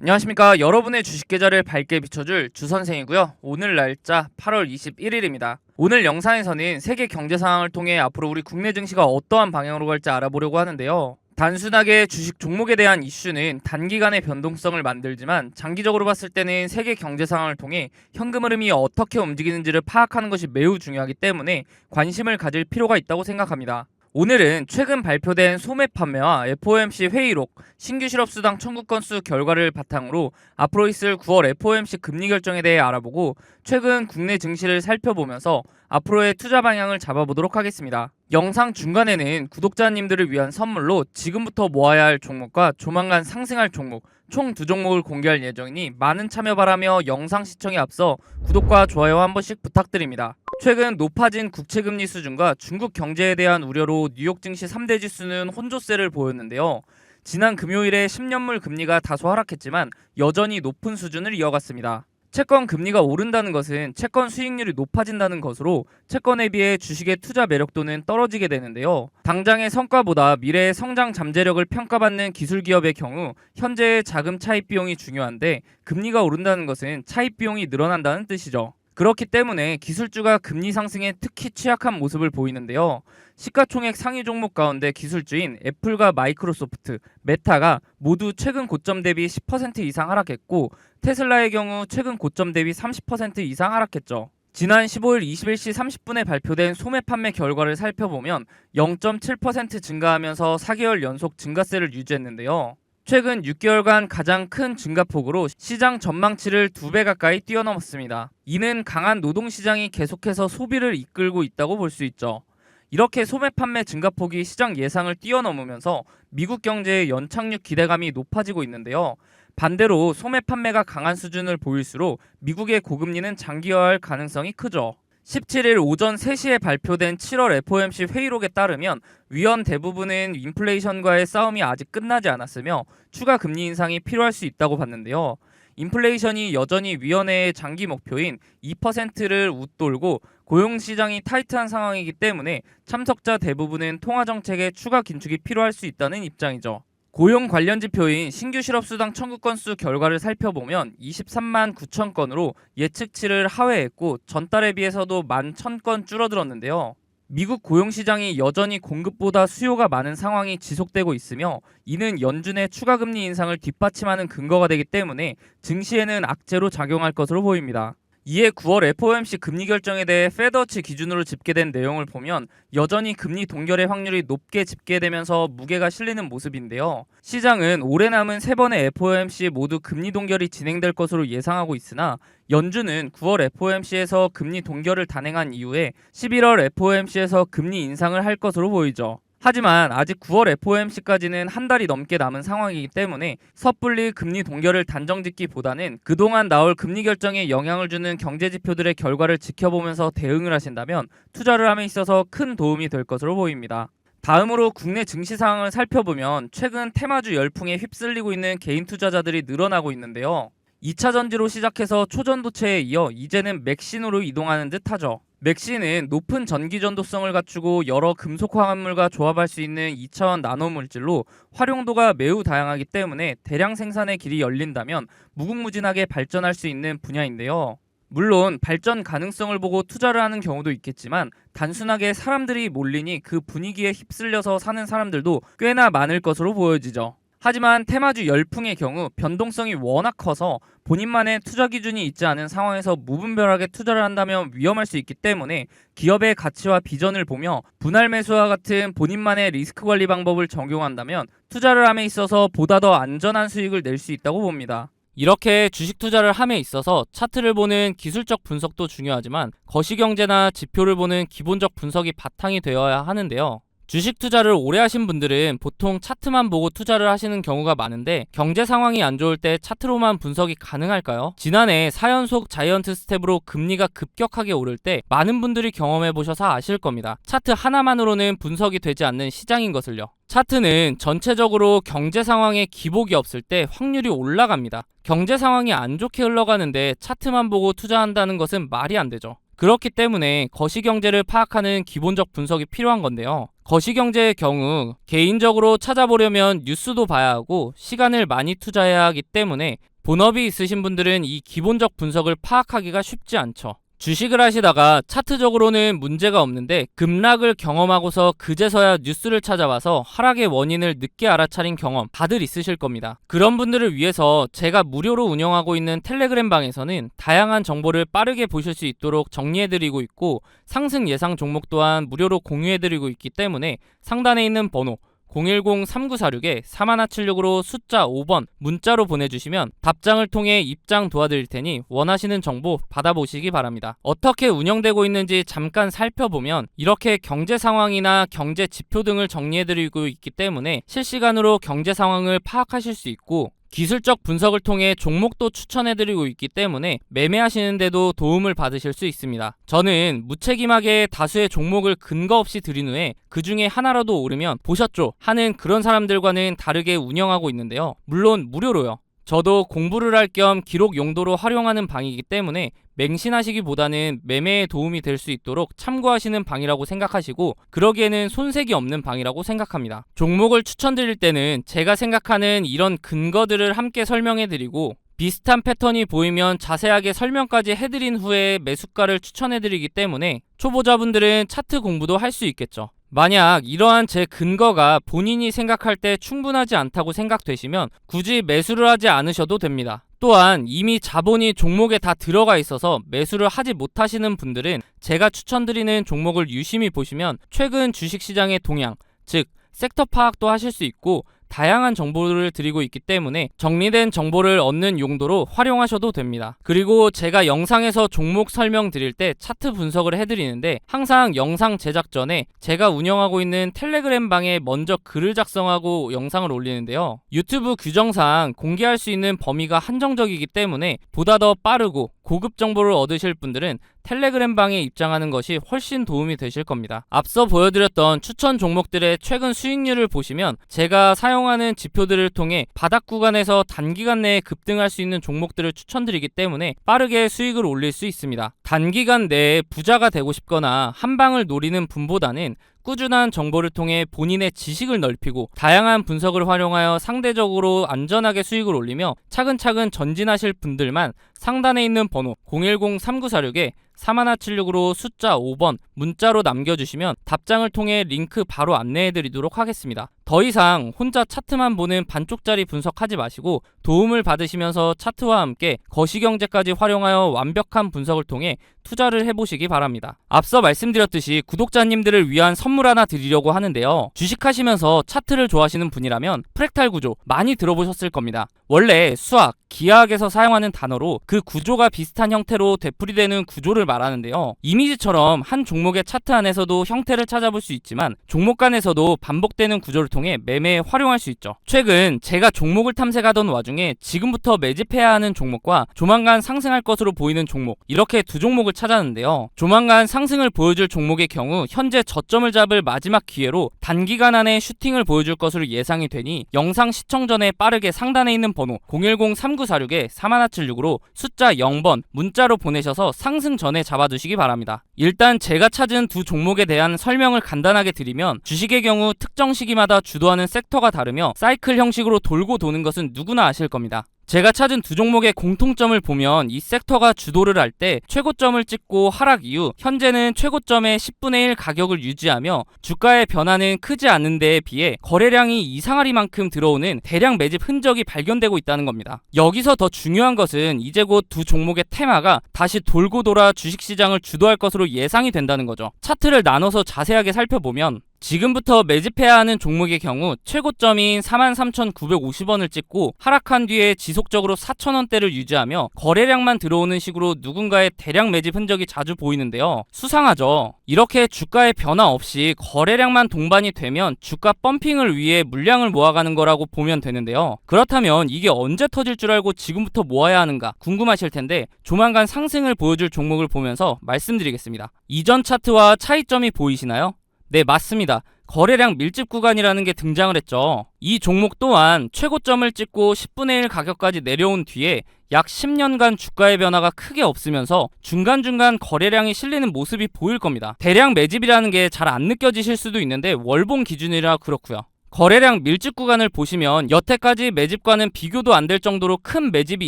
안녕하십니까. 여러분의 주식 계좌를 밝게 비춰줄 주선생이고요. 오늘 날짜 8월 21일입니다. 오늘 영상에서는 세계 경제 상황을 통해 앞으로 우리 국내 증시가 어떠한 방향으로 갈지 알아보려고 하는데요. 단순하게 주식 종목에 대한 이슈는 단기간의 변동성을 만들지만 장기적으로 봤을 때는 세계 경제 상황을 통해 현금 흐름이 어떻게 움직이는지를 파악하는 것이 매우 중요하기 때문에 관심을 가질 필요가 있다고 생각합니다. 오늘은 최근 발표된 소매 판매와 FOMC 회의록, 신규 실업수당 청구 건수 결과를 바탕으로 앞으로 있을 9월 FOMC 금리 결정에 대해 알아보고 최근 국내 증시를 살펴보면서 앞으로의 투자 방향을 잡아보도록 하겠습니다. 영상 중간에는 구독자님들을 위한 선물로 지금부터 모아야 할 종목과 조만간 상승할 종목, 총 2종목을 공개할 예정이니 많은 참여 바라며 영상 시청에 앞서 구독과 좋아요 한 번씩 부탁드립니다. 최근 높아진 국채금리 수준과 중국 경제에 대한 우려로 뉴욕 증시 3대 지수는 혼조세를 보였는데요. 지난 금요일에 10년물 금리가 다소 하락했지만 여전히 높은 수준을 이어갔습니다. 채권 금리가 오른다는 것은 채권 수익률이 높아진다는 것으로 채권에 비해 주식의 투자 매력도는 떨어지게 되는데요. 당장의 성과보다 미래의 성장 잠재력을 평가받는 기술기업의 경우 현재의 자금 차입 비용이 중요한데 금리가 오른다는 것은 차입 비용이 늘어난다는 뜻이죠. 그렇기 때문에 기술주가 금리 상승에 특히 취약한 모습을 보이는데요. 시가총액 상위 종목 가운데 기술주인 애플과 마이크로소프트, 메타가 모두 최근 고점 대비 10% 이상 하락했고 테슬라의 경우 최근 고점 대비 30% 이상 하락했죠. 지난 15일 21시 30분에 발표된 소매 판매 결과를 살펴보면 0.7% 증가하면서 4개월 연속 증가세를 유지했는데요. 최근 6개월간 가장 큰 증가폭으로 시장 전망치를 2배 가까이 뛰어넘었습니다. 이는 강한 노동시장이 계속해서 소비를 이끌고 있다고 볼 수 있죠. 이렇게 소매 판매 증가폭이 시장 예상을 뛰어넘으면서 미국 경제의 연착륙 기대감이 높아지고 있는데요. 반대로 소매 판매가 강한 수준을 보일수록 미국의 고금리는 장기화할 가능성이 크죠. 17일 오전 3시에 발표된 7월 FOMC 회의록에 따르면 위원 대부분은 인플레이션과의 싸움이 아직 끝나지 않았으며 추가 금리 인상이 필요할 수 있다고 봤는데요. 인플레이션이 여전히 위원회의 장기 목표인 2%를 웃돌고 고용시장이 타이트한 상황이기 때문에 참석자 대부분은 통화정책에 추가 긴축이 필요할 수 있다는 입장이죠. 고용 관련 지표인 신규 실업수당 청구 건수 결과를 살펴보면 23만 9천 건으로 예측치를 하회했고 전달에 비해서도 11,000건 줄어들었는데요. 미국 고용시장이 여전히 공급보다 수요가 많은 상황이 지속되고 있으며 이는 연준의 추가 금리 인상을 뒷받침하는 근거가 되기 때문에 증시에는 악재로 작용할 것으로 보입니다. 이에 9월 FOMC 금리 결정에 대해 페드워치 기준으로 집계된 내용을 보면 여전히 금리 동결의 확률이 높게 집계되면서 무게가 실리는 모습인데요. 시장은 올해 남은 3번의 FOMC 모두 금리 동결이 진행될 것으로 예상하고 있으나 연준은 9월 FOMC에서 금리 동결을 단행한 이후에 11월 FOMC에서 금리 인상을 할 것으로 보이죠. 하지만 아직 9월 FOMC까지는 한 달이 넘게 남은 상황이기 때문에 섣불리 금리 동결을 단정짓기보다는 그동안 나올 금리 결정에 영향을 주는 경제 지표들의 결과를 지켜보면서 대응을 하신다면 투자를 함에 있어서 큰 도움이 될 것으로 보입니다. 다음으로 국내 증시 상황을 살펴보면 최근 테마주 열풍에 휩쓸리고 있는 개인 투자자들이 늘어나고 있는데요. 2차 전지로 시작해서 초전도체에 이어 이제는 맥신으로 이동하는 듯하죠. 맥신은 높은 전기 전도성을 갖추고 여러 금속 화합물과 조합할 수 있는 2차원 나노물질로 활용도가 매우 다양하기 때문에 대량 생산의 길이 열린다면 무궁무진하게 발전할 수 있는 분야인데요. 물론 발전 가능성을 보고 투자를 하는 경우도 있겠지만 단순하게 사람들이 몰리니 그 분위기에 휩쓸려서 사는 사람들도 꽤나 많을 것으로 보여지죠. 하지만 테마주 열풍의 경우 변동성이 워낙 커서 본인만의 투자 기준이 있지 않은 상황에서 무분별하게 투자를 한다면 위험할 수 있기 때문에 기업의 가치와 비전을 보며 분할 매수와 같은 본인만의 리스크 관리 방법을 적용한다면 투자를 함에 있어서 보다 더 안전한 수익을 낼 수 있다고 봅니다. 이렇게 주식 투자를 함에 있어서 차트를 보는 기술적 분석도 중요하지만 거시경제나 지표를 보는 기본적 분석이 바탕이 되어야 하는데요. 주식 투자를 오래 하신 분들은 보통 차트만 보고 투자를 하시는 경우가 많은데 경제 상황이 안 좋을 때 차트로만 분석이 가능할까요? 지난해 4연속 자이언트 스텝으로 금리가 급격하게 오를 때 많은 분들이 경험해 보셔서 아실 겁니다. 차트 하나만으로는 분석이 되지 않는 시장인 것을요. 차트는 전체적으로 경제 상황에 기복이 없을 때 확률이 올라갑니다. 경제 상황이 안 좋게 흘러가는데 차트만 보고 투자한다는 것은 말이 안 되죠. 그렇기 때문에 거시경제를 파악하는 기본적 분석이 필요한 건데요. 거시경제의 경우 개인적으로 찾아보려면 뉴스도 봐야 하고 시간을 많이 투자해야 하기 때문에 본업이 있으신 분들은 이 기본적 분석을 파악하기가 쉽지 않죠. 주식을 하시다가 차트적으로는 문제가 없는데 급락을 경험하고서 그제서야 뉴스를 찾아봐서 하락의 원인을 늦게 알아차린 경험 다들 있으실 겁니다. 그런 분들을 위해서 제가 무료로 운영하고 있는 텔레그램 방에서는 다양한 정보를 빠르게 보실 수 있도록 정리해드리고 있고, 상승 예상 종목 또한 무료로 공유해드리고 있기 때문에 상단에 있는 번호 010-3946-4176으로 숫자 5번 문자로 보내주시면 답장을 통해 입장 도와드릴 테니 원하시는 정보 받아보시기 바랍니다. 어떻게 운영되고 있는지 잠깐 살펴보면 이렇게 경제 상황이나 경제 지표 등을 정리해드리고 있기 때문에 실시간으로 경제 상황을 파악하실 수 있고, 기술적 분석을 통해 종목도 추천해드리고 있기 때문에 매매하시는데도 도움을 받으실 수 있습니다. 저는 무책임하게 다수의 종목을 근거 없이 드린 후에 그 중에 하나라도 오르면 보셨죠? 하는 그런 사람들과는 다르게 운영하고 있는데요. 물론 무료로요. 저도 공부를 할 겸 기록 용도로 활용하는 방이기 때문에 맹신하시기보다는 매매에 도움이 될 수 있도록 참고하시는 방이라고 생각하시고, 그러기에는 손색이 없는 방이라고 생각합니다. 종목을 추천드릴 때는 제가 생각하는 이런 근거들을 함께 설명해드리고, 비슷한 패턴이 보이면 자세하게 설명까지 해드린 후에 매수가를 추천해드리기 때문에 초보자분들은 차트 공부도 할 수 있겠죠. 만약 이러한 제 근거가 본인이 생각할 때 충분하지 않다고 생각되시면 굳이 매수를 하지 않으셔도 됩니다. 또한 이미 자본이 종목에 다 들어가 있어서 매수를 하지 못하시는 분들은 제가 추천드리는 종목을 유심히 보시면 최근 주식시장의 동향, 즉 섹터 파악도 하실 수 있고, 다양한 정보를 드리고 있기 때문에 정리된 정보를 얻는 용도로 활용하셔도 됩니다. 그리고 제가 영상에서 종목 설명 드릴 때 차트 분석을 해드리는데, 항상 영상 제작 전에 제가 운영하고 있는 텔레그램 방에 먼저 글을 작성하고 영상을 올리는데요. 유튜브 규정상 공개할 수 있는 범위가 한정적이기 때문에 보다 더 빠르고 고급 정보를 얻으실 분들은 텔레그램 방에 입장하는 것이 훨씬 도움이 되실 겁니다. 앞서 보여드렸던 추천 종목들의 최근 수익률을 보시면 제가 사용하는 지표들을 통해 바닥 구간에서 단기간 내에 급등할 수 있는 종목들을 추천드리기 때문에 빠르게 수익을 올릴 수 있습니다. 단기간 내에 부자가 되고 싶거나 한 방을 노리는 분보다는 꾸준한 정보를 통해 본인의 지식을 넓히고 다양한 분석을 활용하여 상대적으로 안전하게 수익을 올리며 차근차근 전진하실 분들만 상단에 있는 번호 010-3946-4176으로 숫자 5번 문자로 남겨주시면 답장을 통해 링크 바로 안내해드리도록 하겠습니다. 더 이상 혼자 차트만 보는 반쪽짜리 분석하지 마시고 도움을 받으시면서 차트와 함께 거시경제까지 활용하여 완벽한 분석을 통해 투자를 해보시기 바랍니다. 앞서 말씀드렸듯이 구독자님들을 위한 선물 하나 드리려고 하는데요. 주식하시면서 차트를 좋아하시는 분이라면 프랙탈 구조 많이 들어보셨을 겁니다. 원래 수학, 기하학에서 사용하는 단어로 그 구조가 비슷한 형태로 되풀이되는 구조를 말하는데요. 이미지처럼 한 종목의 차트 안에서도 형태를 찾아볼 수 있지만 종목 간에서도 반복되는 구조를 통해 매매에 활용할 수 있죠. 최근 제가 종목을 탐색하던 와중에 지금부터 매집해야 하는 종목과 조만간 상승할 것으로 보이는 종목, 이렇게 두 종목을 찾았는데요. 조만간 상승을 보여줄 종목의 경우 현재 저점을 잡을 마지막 기회로 단기간 안에 슈팅을 보여줄 것으로 예상이 되니 영상 시청 전에 빠르게 상단에 있는 번호 010-3946-4176으로 숫자 0번 문자로 보내셔서 상승 전에 잡아두시기 바랍니다. 일단 제가 찾은 두 종목에 대한 설명을 간단하게 드리면, 주식의 경우 특정 시기마다 주도하는 섹터가 다르며 사이클 형식으로 돌고 도는 것은 누구나 아실 겁니다. 제가 찾은 두 종목의 공통점을 보면 이 섹터가 주도를 할 때 최고점을 찍고 하락 이후 현재는 최고점의 10분의 1 가격을 유지하며 주가의 변화는 크지 않은 데에 비해 거래량이 이상하리만큼 들어오는 대량 매집 흔적이 발견되고 있다는 겁니다. 여기서 더 중요한 것은 이제 곧 두 종목의 테마가 다시 돌고 돌아 주식시장을 주도할 것으로 예상이 된다는 거죠. 차트를 나눠서 자세하게 살펴보면 지금부터 매집해야 하는 종목의 경우 최고점인 43,950원을 찍고 하락한 뒤에 지속적으로 4,000원대를 유지하며 거래량만 들어오는 식으로 누군가의 대량 매집 흔적이 자주 보이는데요. 수상하죠. 이렇게 주가의 변화 없이 거래량만 동반이 되면 주가 펌핑을 위해 물량을 모아가는 거라고 보면 되는데요. 그렇다면 이게 언제 터질 줄 알고 지금부터 모아야 하는가 궁금하실 텐데, 조만간 상승을 보여줄 종목을 보면서 말씀드리겠습니다. 이전 차트와 차이점이 보이시나요? 네, 맞습니다. 거래량 밀집 구간이라는 게 등장을 했죠. 이 종목 또한 최고점을 찍고 10분의 1 가격까지 내려온 뒤에 약 10년간 주가의 변화가 크게 없으면서 중간중간 거래량이 실리는 모습이 보일 겁니다. 대량 매집이라는 게 잘 안 느껴지실 수도 있는데 월봉 기준이라 그렇고요. 거래량 밀집 구간을 보시면 여태까지 매집과는 비교도 안 될 정도로 큰 매집이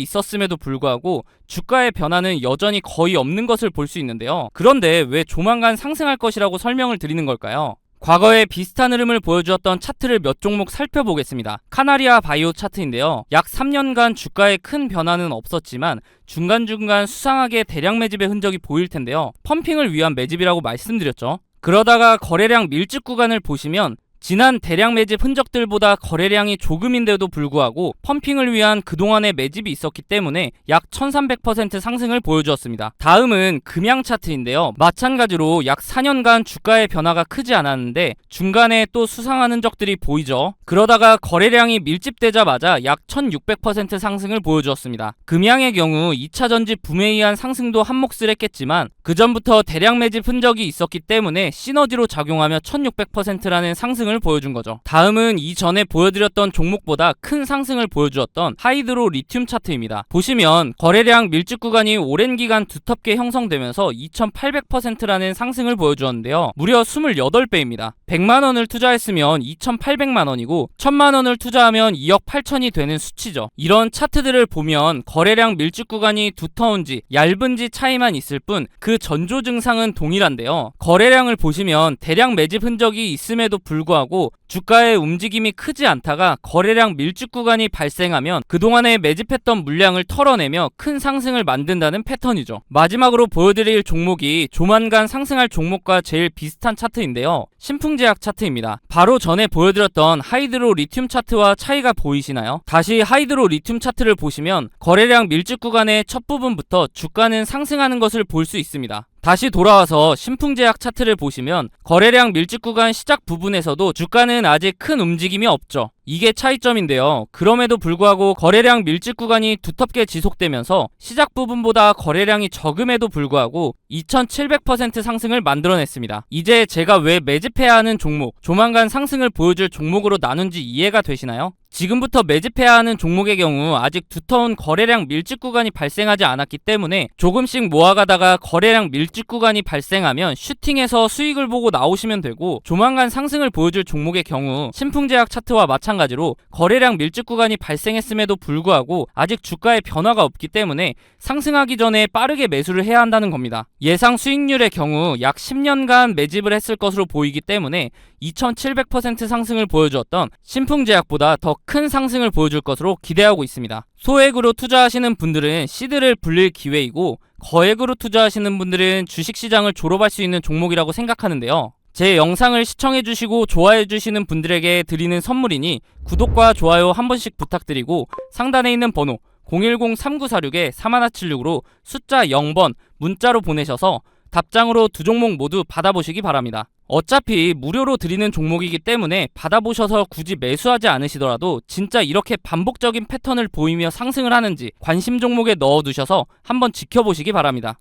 있었음에도 불구하고 주가의 변화는 여전히 거의 없는 것을 볼 수 있는데요. 그런데 왜 조만간 상승할 것이라고 설명을 드리는 걸까요? 과거에 비슷한 흐름을 보여주었던 차트를 몇 종목 살펴보겠습니다. 카나리아 바이오 차트인데요. 약 3년간 주가에 큰 변화는 없었지만 중간중간 수상하게 대량 매집의 흔적이 보일 텐데요. 펌핑을 위한 매집이라고 말씀드렸죠. 그러다가 거래량 밀집 구간을 보시면 지난 대량 매집 흔적들보다 거래량이 조금인데도 불구하고 펌핑을 위한 그동안의 매집이 있었기 때문에 약 1300% 상승을 보여주었습니다. 다음은 금양 차트인데요. 마찬가지로 약 4년간 주가의 변화가 크지 않았는데 중간에 또 수상한 흔적들이 보이죠. 그러다가 거래량이 밀집되자마자 약 1600% 상승을 보여주었습니다. 금양의 경우 2차 전지 붐에 의한 상승도 한몫을 했겠지만 그 전부터 대량 매집 흔적이 있었기 때문에 시너지로 작용하며 1600%라는 상승을 보여준 거죠. 다음은 이전에 보여드렸던 종목보다 큰 상승을 보여주었던 하이드로 리튬 차트입니다. 보시면 거래량 밀집 구간이 오랜 기간 두텁게 형성되면서 2800%라는 상승을 보여주었는데요. 무려 28배입니다. 100만원을 투자했으면 2800만원이고 1000만원을 투자하면 2억 8천이 되는 수치죠. 이런 차트들을 보면 거래량 밀집 구간이 두터운지 얇은지 차이만 있을 뿐 그 전조 증상은 동일한데요. 거래량을 보시면 대량 매집 흔적이 있음에도 불구하고 주가의 움직임이 크지 않다가 거래량 밀집 구간이 발생하면 그동안에 매집했던 물량을 털어내며 큰 상승을 만든다는 패턴이죠. 마지막으로 보여드릴 종목이 조만간 상승할 종목과 제일 비슷한 차트인데요. 신풍제약 차트입니다. 바로 전에 보여드렸던 하이드로 리튬 차트와 차이가 보이시나요? 다시 하이드로 리튬 차트를 보시면 거래량 밀집 구간의 첫 부분부터 주가는 상승하는 것을 볼 수 있습니다. 다시 돌아와서 신풍제약 차트를 보시면 거래량 밀집 구간 시작 부분에서도 주가는 아직 큰 움직임이 없죠. 이게 차이점인데요. 그럼에도 불구하고 거래량 밀집 구간이 두텁게 지속되면서 시작 부분보다 거래량이 적음에도 불구하고 2700% 상승을 만들어냈습니다. 이제 제가 왜 매집해야 하는 종목, 조만간 상승을 보여줄 종목으로 나눈지 이해가 되시나요? 지금부터 매집해야 하는 종목의 경우 아직 두터운 거래량 밀집 구간이 발생하지 않았기 때문에 조금씩 모아가다가 거래량 밀집 구간이 발생하면 슈팅해서 수익을 보고 나오시면 되고, 조만간 상승을 보여줄 종목의 경우 신풍제약 차트와 마찬가지로 거래량 밀집 구간이 발생했음에도 불구하고 아직 주가의 변화가 없기 때문에 상승하기 전에 빠르게 매수를 해야 한다는 겁니다. 예상 수익률의 경우 약 10년간 매집을 했을 것으로 보이기 때문에 2700% 상승을 보여주었던 신풍제약보다 더 큰 상승을 보여줄 것으로 기대하고 있습니다. 소액으로 투자하시는 분들은 시드를 불릴 기회이고, 거액으로 투자하시는 분들은 주식시장을 졸업할 수 있는 종목이라고 생각하는데요. 제 영상을 시청해주시고 좋아해주시는 분들에게 드리는 선물이니 구독과 좋아요 한 번씩 부탁드리고, 상단에 있는 번호 010-3946-3176으로 숫자 0번 문자로 보내셔서 답장으로 두 종목 모두 받아보시기 바랍니다. 어차피 무료로 드리는 종목이기 때문에 받아보셔서 굳이 매수하지 않으시더라도 진짜 이렇게 반복적인 패턴을 보이며 상승을 하는지 관심 종목에 넣어두셔서 한번 지켜보시기 바랍니다.